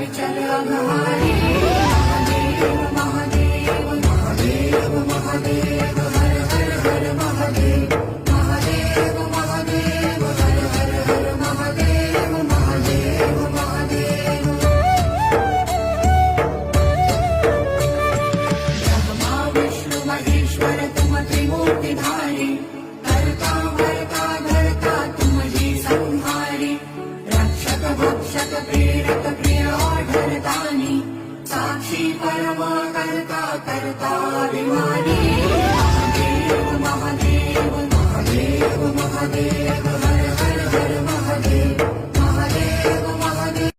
विचल अघहारी महादेव महादेव महादेव महादेव हर हर हर महादेव महादेव महादेव हर हर हर महादेव महादेव महादेव ब्रह्मा विष्णु महेश्वर तुम त्रिमूर्तिधारी करता भरता धरता तुम ही संहारी रक्षक भक्षक प्रेरक प्रिय आढरतानी साक्षी परम करता करता अभिमानी महादेव महादेव महादेव महादेव